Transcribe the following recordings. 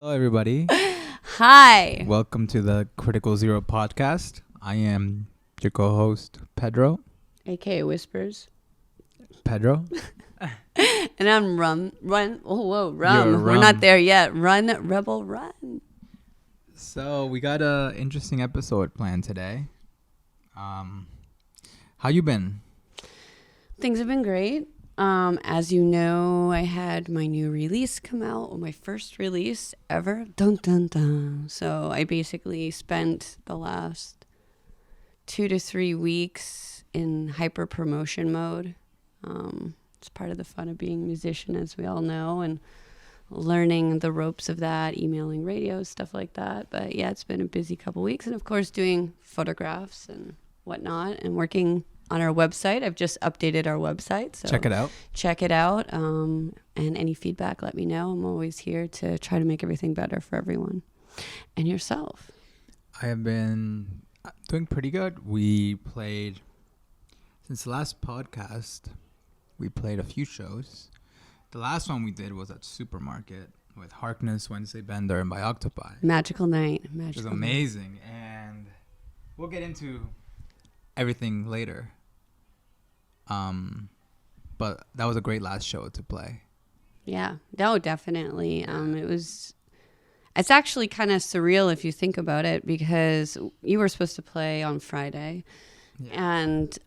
Hello, everybody. Hi. Welcome to the Critical Zero podcast. I am your co-host, Pedro. AKA Whispers. Pedro? And I'm Rum. Run. Oh, whoa, You're Rum. We're Rum. not there yet. Run, Rebel, run. So we got a interesting episode planned today. How you been? Things have been great. As you know, I had my new release come out, my first release ever. Dun, dun, dun. So I basically spent the last 2 to 3 weeks in hyper promotion mode. It's part of the fun of being a musician, as we all know, and learning the ropes of that, emailing radio, stuff like that. But yeah, it's been a busy couple weeks. And of course, doing photographs and whatnot and working on our website. I've just updated our website. So Check it out. Check it out. And any feedback, let me know. I'm always here to try to make everything better for everyone. And yourself. I have been doing pretty good. We played, since the last podcast, we played a few shows. The last one we did was at Supermarket with Harkness, Wednesday Bender, and by Octopi. Magical night. It was amazing. And we'll get into everything later. But that was a great last show to play. Yeah, no, definitely. It's actually kind of surreal if you think about it, because you were supposed to play on Friday. Yeah. And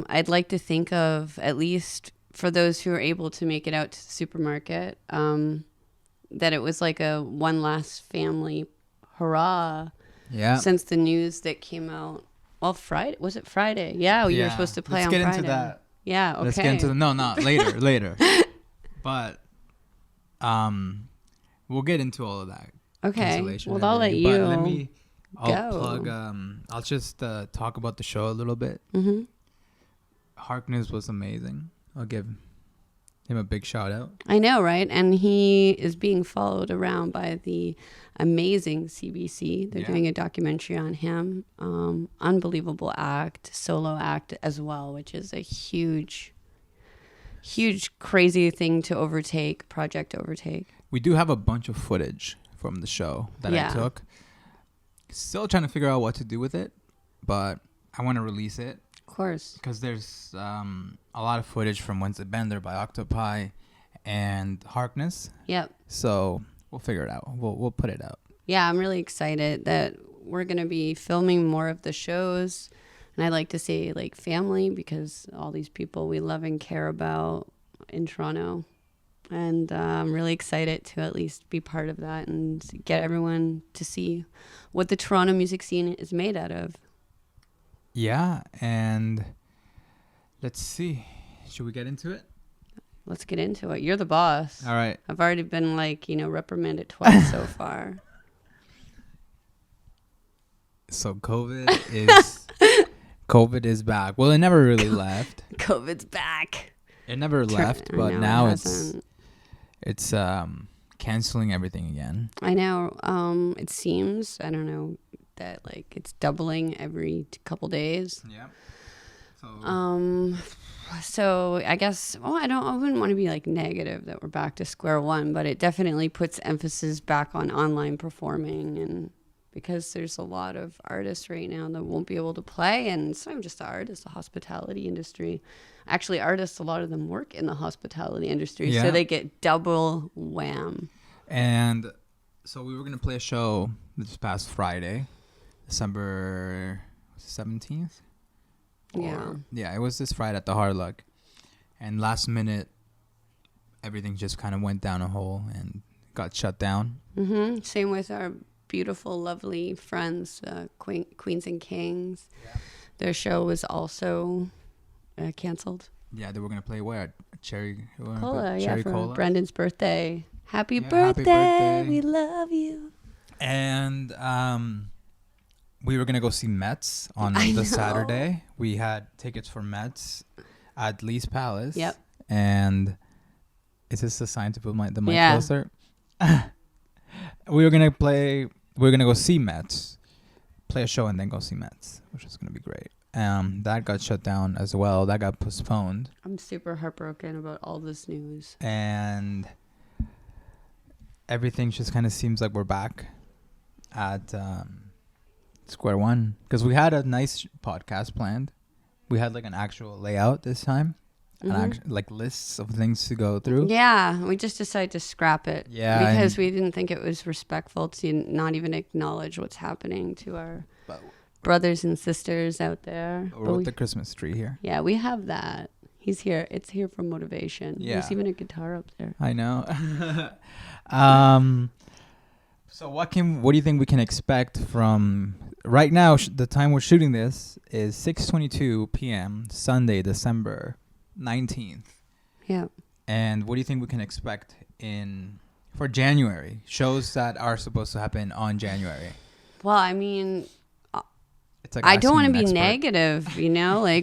I'd like to think of, at least for those who are able to make it out to the Supermarket, that it was like a one last family hurrah. Yeah. Since the news that came out. Well, Friday. Was it Friday? Yeah, you were supposed to play on Friday. Let's get into that. Yeah, okay. Let's get into later. But we'll get into all of that. Okay. Well, I'll let you I'll plug, I'll just talk about the show a little bit. Mm-hmm. Harkness was amazing. I'll give him a big shout out. I know, right? And he is being followed around by the amazing CBC. They're doing a documentary on him. Unbelievable solo act as well, which is a huge, crazy thing to project overtake. We do have a bunch of footage from the show that I took. Still trying to figure out what to do with it, but I want to release it. Of course. Because there's a lot of footage from Wednesday Bender by Octopi and Harkness. Yep. So we'll figure it out. We'll put it out. Yeah, I'm really excited that we're going to be filming more of the shows. And I like to say like family, because all these people we love and care about in Toronto. And I'm really excited to at least be part of that and get everyone to see what the Toronto music scene is made out of. Yeah, and let's see. Should we get into it? Let's get into it. You're the boss. All right. I've already been reprimanded twice so far. So COVID is back. Well, it never really left. COVID's back. It never left, but now it's canceling everything again. I know. It seems, I don't know, that it's doubling every couple days. Yeah. So I guess, I wouldn't want to be negative that we're back to square one, but it definitely puts emphasis back on online performing, and because there's a lot of artists right now that won't be able to play, and it's not just the artists, the hospitality industry. Actually, artists, a lot of them work in the hospitality industry, so they get double wham. And so we were going to play a show this past Friday, December 17th. Yeah, it was this Friday at the Hard Luck. And last minute, everything just kind of went down a hole and got shut down. Mm-hmm. Same with our beautiful, lovely friends, Queens and Kings. Yeah. Their show was also canceled. Yeah, they were going to play where? Cherry Cola, Cherry for Cola. Brandon's birthday. Happy birthday. We love you. And we were going to go see Mets on the Saturday. We had tickets for Mets at Lee's Palace. Yep. And is this a sign to put the mic closer? We were going to go see Mets, play a show, and then go see Mets, which is going to be great. That got shut down as well. That got postponed. I'm super heartbroken about all this news. And everything just kind of seems like we're back at square one, because we had a nice podcast planned. We had like an actual layout this time, and like lists of things to go through. Yeah, we just decided to scrap it. Yeah, because we didn't think it was respectful to not even acknowledge what's happening to our brothers and sisters out there. Or with the Christmas tree here. Yeah, we have that. He's here. It's here for motivation. Yeah. There's even a guitar up there. I know. So what do you think we can expect from right now? The time we're shooting this is 6:22 p.m. Sunday, December 19th. Yeah. And what do you think we can expect for January? Shows that are supposed to happen on January. Well, I mean, it's like I don't want to be negative,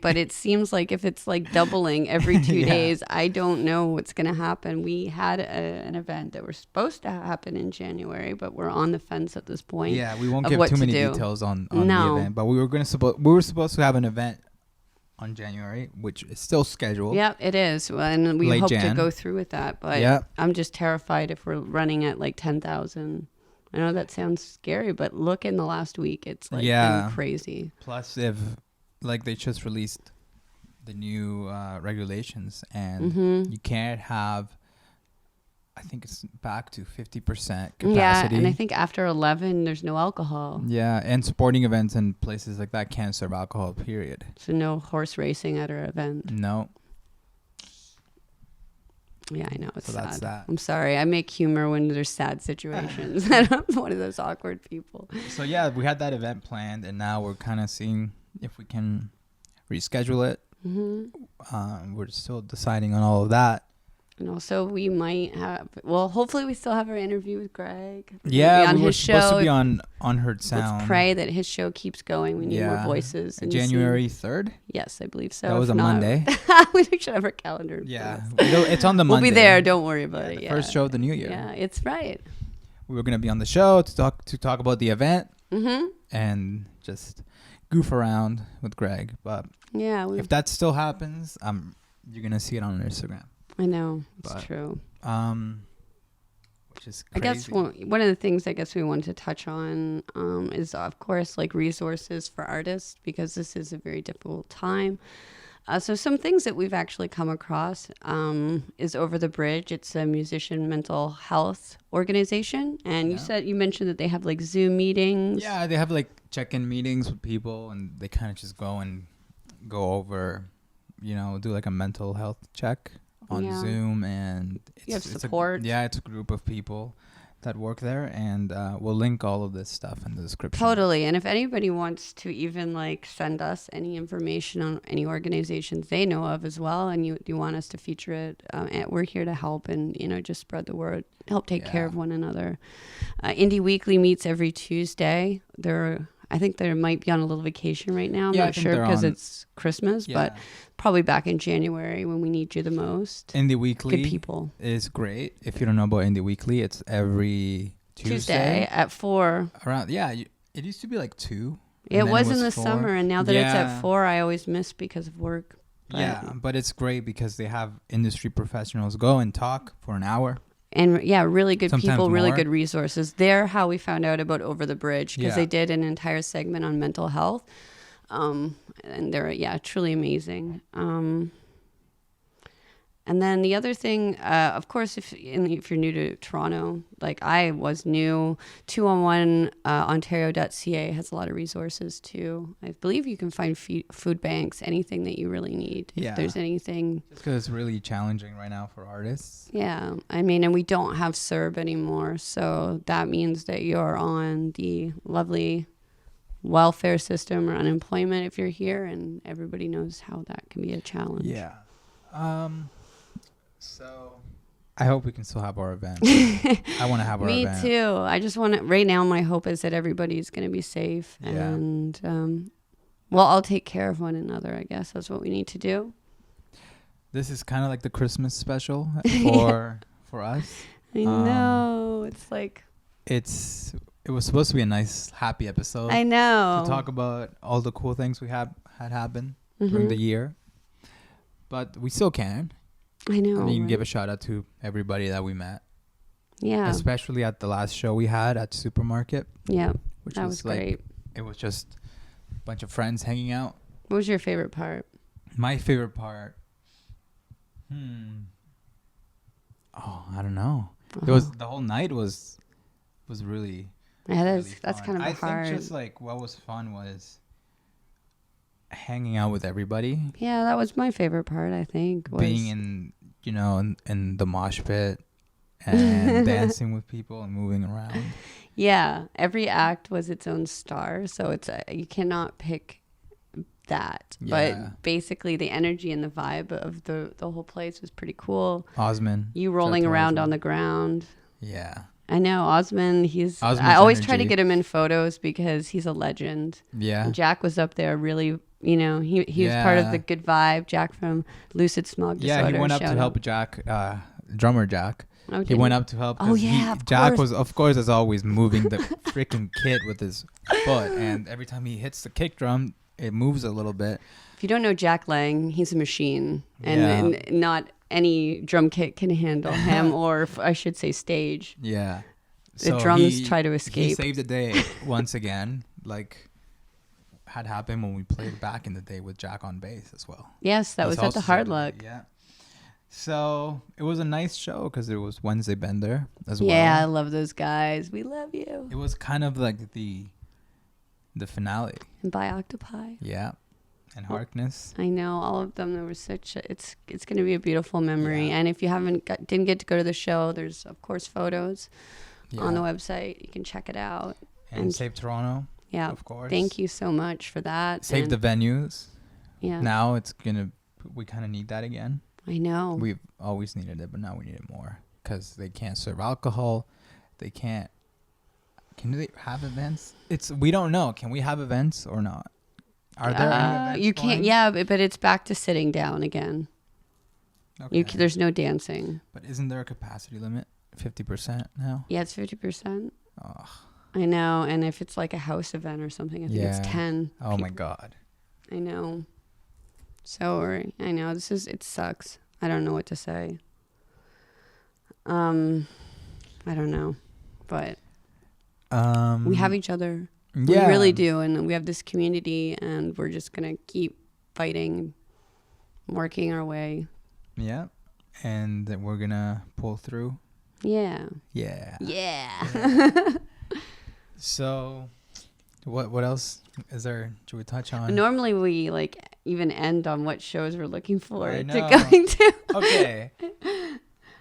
but it seems like if it's like doubling every 2 days, I don't know what's going to happen. We had an event that was supposed to happen in January, but we're on the fence at this point. Yeah, we won't give too many details on the event, but we were supposed to have an event on January, which is still scheduled. Yeah, it is. And we hope to go through with that, but I'm just terrified if we're running at like 10,000. I know that sounds scary, but look in the last week, it's like been crazy. Plus, if like they just released the new regulations, and you can't have, I think it's back to 50% capacity. Yeah, and I think after 11, there's no alcohol. Yeah, and sporting events and places like that can't serve alcohol, period. So no horse racing at our event. No. Yeah, I know. It's so that's sad. That. I'm sorry. I make humor when there's sad situations. I'm one of those awkward people. So yeah, we had that event planned, and now we're kind of seeing if we can reschedule it. We're still deciding on all of that. And also, we might have. Well, hopefully, we still have our interview with Greg. Yeah, we were supposed to be on Unheard Sound. Let's pray that his show keeps going. We need more voices. January 3rd. Yes, I believe so. That was a Monday. We should have our calendar. Yeah, it's on the Monday. We'll be there. Don't worry about it. The first show of the new year. Yeah, it's right. We were gonna be on the show to talk about the event and just goof around with Greg. But if that still happens, you're gonna see it on Instagram. I know, it's true. Which is crazy. I guess one of the things I guess we wanted to touch on is, of course, like resources for artists, because this is a very difficult time. So some things that we've actually come across is Over the Bridge. It's a musician mental health organization. And you mentioned that they have like Zoom meetings. Yeah, they have like check-in meetings with people, and they kind of just go over, do like a mental health check on Zoom, and you have support. It's a group of people that work there, and we'll link all of this stuff in the description. Totally. And if anybody wants to even like send us any information on any organizations they know of as well, and you want us to feature it, we're here to help and just spread the word, help take care of one another. Indie Weekly meets every Tuesday. I think they might be on a little vacation right now. I'm not sure because it's Christmas, but probably back in January when we need you the most. Indie Weekly Good people. Is great. If you don't know about Indie Weekly, it's every Tuesday at 4. Around it used to be like 2. It was in the 4. Summer, and now that it's at 4, I always miss because of work. But it's great because they have industry professionals go and talk for an hour. And really good Sometimes people, really more. good resources. They're how we found out about Over the Bridge, because they did an entire segment on mental health. And they're, truly amazing. And then the other thing, of course, if you're new to Toronto, like I was new, 211ontario.ca has a lot of resources too. I believe you can find food banks, anything that you really need. Yeah. If there's anything. Just because it's really challenging right now for artists. Yeah. I mean, and we don't have CERB anymore. So that means that you're on the lovely welfare system or unemployment if you're here, and everybody knows how that can be a challenge. Yeah. So I hope we can still have our event. I want to have our event. Me too. I just want to, right now my hope is that everybody's going to be safe, and I'll take care of one another. I guess that's what we need to do. This is kind of like the Christmas special for us. I know. It's like it was supposed to be a nice happy episode. I know. To talk about all the cool things we had happen during the year. But we still can. I know. I mean, give a shout out to everybody that we met. Yeah. Especially at the last show we had at Supermarket. Yeah. Which That was great. It was just a bunch of friends hanging out. What was your favorite part? My favorite part. Oh, I don't know. It was the whole night was really. Yeah, really that's fun. kind of hard. I think just like what was fun was hanging out with everybody. Yeah, that was my favorite part. I think being in in the mosh pit and dancing with people and moving around. Yeah, every act was its own star, so it's you cannot pick that. Yeah. But basically, the energy and the vibe of the whole place was pretty cool. Osman, you rolling around on the ground. Yeah. I know Osman. Osman's I always try to energy. get him in photos because he's a legend. Yeah. And Jack was up there really. He was part of the good vibe. Jack from Lucid Smog Disorder. Yeah, he went up to help Jack, drummer Jack. Oh, he went up to help. Oh yeah, Jack was, of course, as always, moving the freaking kit with his foot, and every time he hits the kick drum, it moves a little bit. If you don't know Jack Lang, he's a machine, and not any drum kit can handle him, or I should say stage. Yeah. The drums try to escape. He saved the day once again, like had happened when we played back in the day with Jack on bass as well. Yes, that was at the Hard Luck. Yeah. So it was a nice show because there was Wednesday Bender as well. Yeah, I love those guys. We love you. It was kind of like the finale. And by Octopi. Yeah. And Harkness. I know all of them. There was such it's going to be a beautiful memory. Yeah. And if you didn't get to go to the show, there's of course photos on the website. You can check it out. And Save Toronto. Yeah. Of course. Thank you so much for that. Save the venues. Yeah. Now we kind of need that again. I know. We've always needed it, but now we need it more because they can't serve alcohol. They can't. Can they have events? We don't know. Can we have events or not? Are there any events? You can't. Yeah, but it's back to sitting down again. Okay. There's no dancing. But isn't there a capacity limit? 50% now? Yeah, it's 50%. Ugh. I know. And if it's like a house event or something, I think it's 10. Oh my God. I know. So I know it sucks. I don't know what to say. I don't know, but we have each other. Yeah. We really do, and we have this community, and we're just gonna keep fighting, working our way. Yeah, and then we're gonna pull through. Yeah. Yeah. Yeah. So, what else is there? Should we touch on? Normally, we even end on what shows we're looking forward to know. going to. Okay.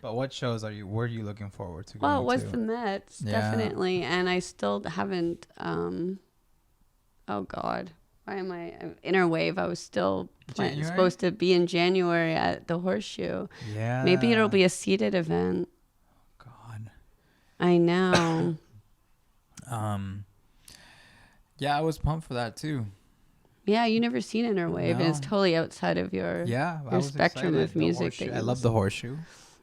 But what shows were you looking forward to? Well, it was the Mets, definitely, and I still haven't. Oh God, why am I Inner Wave? I was still supposed to be in January at the Horseshoe. Yeah. Maybe it'll be a seated event. God. I know. Yeah, I was pumped for that too. Yeah, you never seen Inner Wave, and it's totally outside of your spectrum of music. I love the Horseshoe.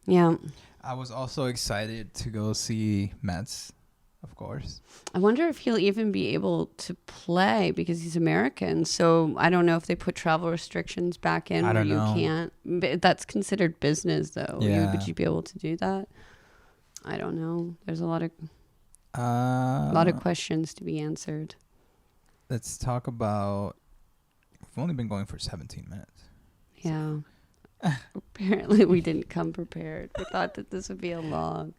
Yeah. I was also excited to go see Mets, of course. I wonder if he'll even be able to play because he's American. So I don't know if they put travel restrictions back in where you can't. But that's considered business, though. Yeah. Would you be able to do that? I don't know. There's a lot of questions to be answered. Let's talk about. We've only been going for 17 minutes. Yeah. Apparently, we didn't come prepared. We thought that this would be a long.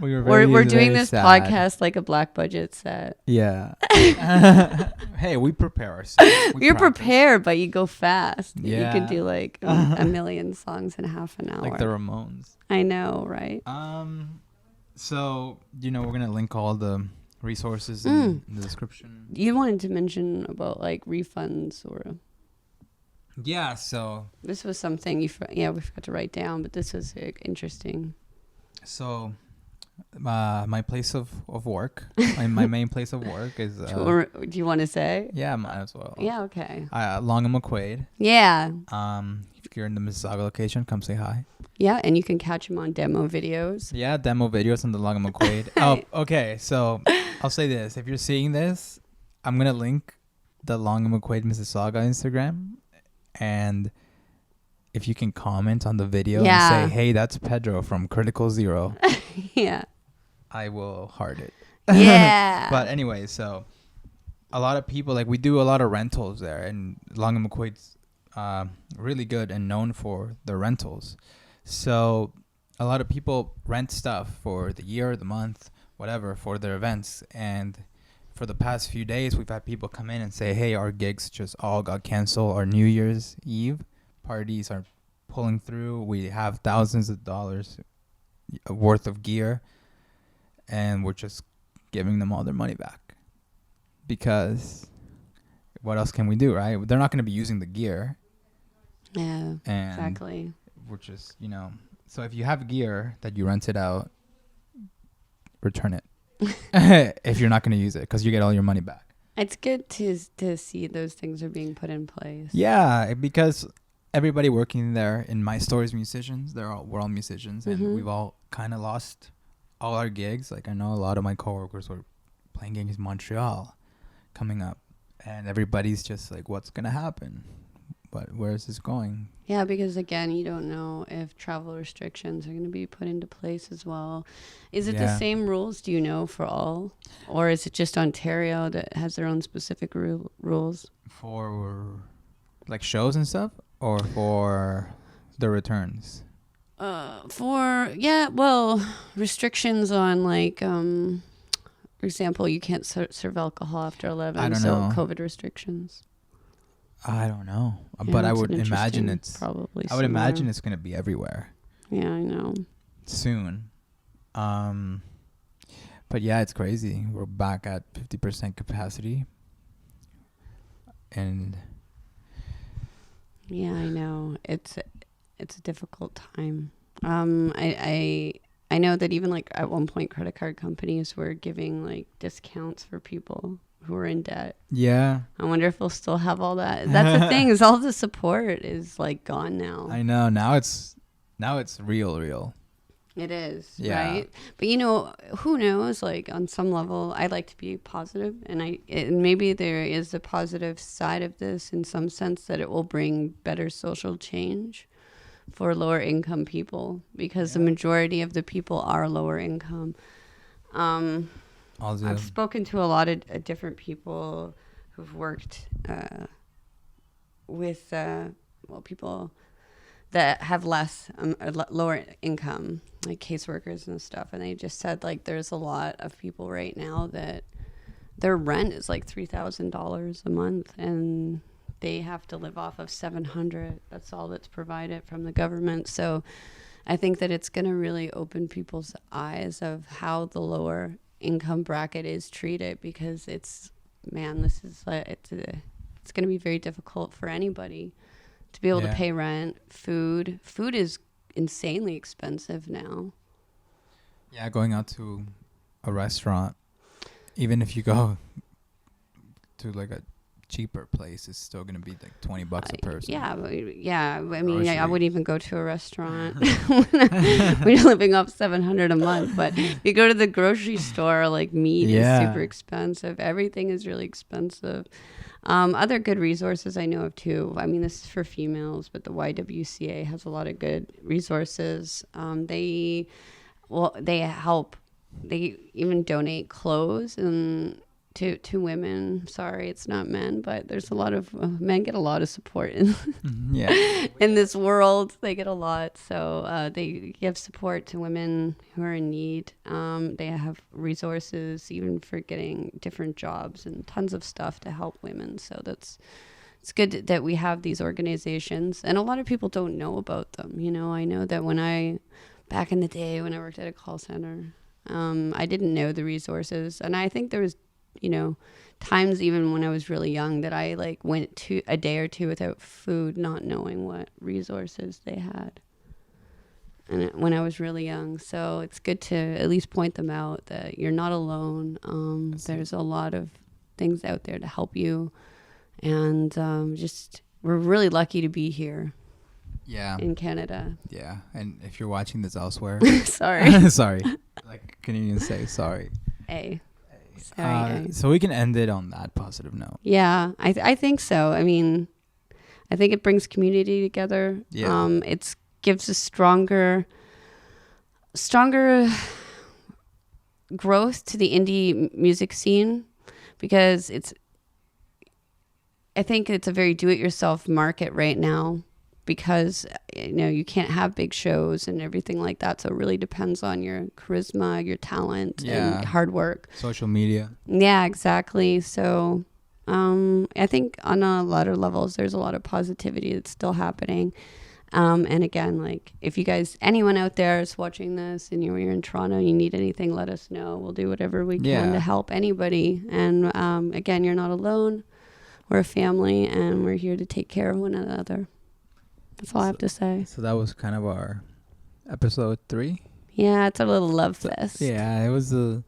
We're doing this podcast like a black budget set. Yeah. Hey, we prepare ourselves. You're prepared, but you go fast. Yeah. You can do like a million songs in half an hour. Like the Ramones. I know, right? So, we're going to link all the resources in the description. You wanted to mention about like refunds or... Yeah, so... This was something we forgot to write down, but this was interesting. So, my place of work, my main place of work is... do you want to say? Yeah, might as well. Yeah, okay. Long and McQuaid. Yeah. If you're in the Mississauga location, come say hi. Yeah, and you can catch him on demo videos. Yeah, demo videos on the Long and McQuaid. Oh, okay, so I'll say this. If you're seeing this, I'm going to link the Long and McQuaid Mississauga Instagram. And if you can comment on the video Yeah. and say, hey, that's Pedro from Critical Zero, Yeah. I will heart it. Yeah. But anyway, so a lot of people, like, we do a lot of rentals there, and Longamakwoit's really good and known for the rentals. So a lot of people rent stuff for the year, the month, whatever, for their events. And for the past few days, we've had people come in and say, hey, our gigs just all got canceled. Our New Year's Eve parties are pulling through. We have thousands of dollars worth of gear, and we're just giving them all their money back. Because what else can we do, right? They're not going to be using the gear. Yeah, And exactly. we're just, so if you have gear that you rented out, return it if you're not going to use it, because you get all your money back. It's good to see those things are being put in place. Yeah, because everybody working there in my store is musicians. We're all musicians, and we've all kind of lost all our gigs. Like, I know a lot of my coworkers were playing gigs in Montreal coming up, and everybody's just like, what's going to happen? Where is this going? Yeah, because again, you don't know if travel restrictions are going to be put into place as well. Is it the same rules, do you know, for all? Or is it just Ontario that has their own specific rules? For like shows and stuff, or for the returns? Restrictions on, like, for example, you can't serve alcohol after 11. I don't so know. COVID restrictions. I don't know, Yeah, but I would imagine probably. I would imagine it's going to be everywhere. Yeah, I know. Soon. But yeah, it's crazy. We're back at 50% capacity, and yeah, I know it's a difficult time. I know that even, like, at one point credit card companies were giving, like, discounts for people who are in debt. Yeah. I wonder if we'll still have all that. That's the thing, is all the support is, like, gone now. I know. Now it's real. It is, yeah. Right? But, who knows? Like, on some level, I like to be positive, and maybe there is a positive side of this in some sense, that it will bring better social change for lower income people, because the majority of the people are lower income. I've spoken to a lot of different people who've worked with people that have less lower income, like caseworkers and stuff, and they just said, like, there's a lot of people right now that their rent is like $3,000 a month, and they have to live off of $700. That's all that's provided from the government. So I think that it's going to really open people's eyes of how the lower income bracket is treated, because it's going to be very difficult for anybody to be able to pay rent. Food is insanely expensive now. Yeah, going out to a restaurant, even if you go to like a cheaper place, is still going to be like $20 a person. Yeah. I mean, I wouldn't even go to a restaurant when you're living off $700 a month. But if you go to the grocery store, like, meat is super expensive. Everything is really expensive. Other good resources I know of too. I mean, this is for females, but the YWCA has a lot of good resources. They help. They even donate clothes and to women. Sorry, it's not men, but there's a lot of men get a lot of support in in this world. They get a lot, so they give support to women who are in need. They have resources even for getting different jobs and tons of stuff to help women. So it's good that we have these organizations, and a lot of people don't know about them. I know that back in the day when I worked at a call center, I didn't know the resources, and I think there was times even when I was really young that I, like, went to a day or two without food, not knowing what resources they had, and when I was really young. So it's good to at least point them out, that you're not alone. There's a lot of things out there to help you, and we're really lucky to be here. Yeah. In Canada. Yeah, and if you're watching this elsewhere, sorry. Sorry. Like Canadians say, sorry. Sorry. So we can end it on that positive note. Yeah, I think so. I mean, I think it brings community together. Yeah. It gives a stronger growth to the indie music scene, because I think it's a very do-it-yourself market right now, because you can't have big shows and everything like that, so it really depends on your charisma, your talent, and hard work. Social media. Yeah, exactly. So I think on a lot of levels there's a lot of positivity that's still happening. And again, like, if you guys, anyone out there is watching this and you're in Toronto, you need anything, let us know. We'll do whatever we can to help anybody. And again, you're not alone. We're a family, and we're here to take care of one another. That's all I have to say. So that was kind of our episode 3. Yeah, it's a little love fest. Yeah, it was a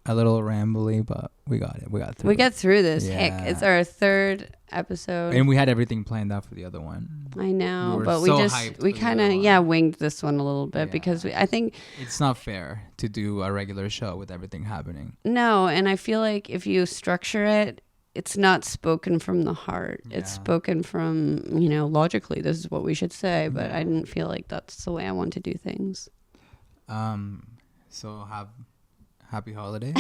little rambly, but we got it. We got through. We got through this. Yeah. Heck, it's our 3rd episode, and we had everything planned out for the other one. I know, but we kind of winged this one a little bit, because I think it's not fair to do a regular show with everything happening. No, and I feel like if you structure it, it's not spoken from the heart. Yeah. It's spoken from, logically, this is what we should say, but I didn't feel like that's the way I want to do things. So happy holidays.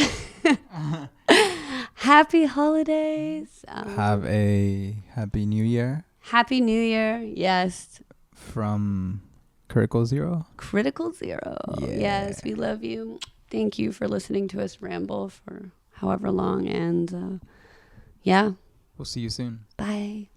Happy holidays. Have a happy new year. Happy New Year. Yes. From Critical Zero. Critical Zero. Yeah. Yes, we love you. Thank you for listening to us ramble for however long. And we'll see you soon. Bye.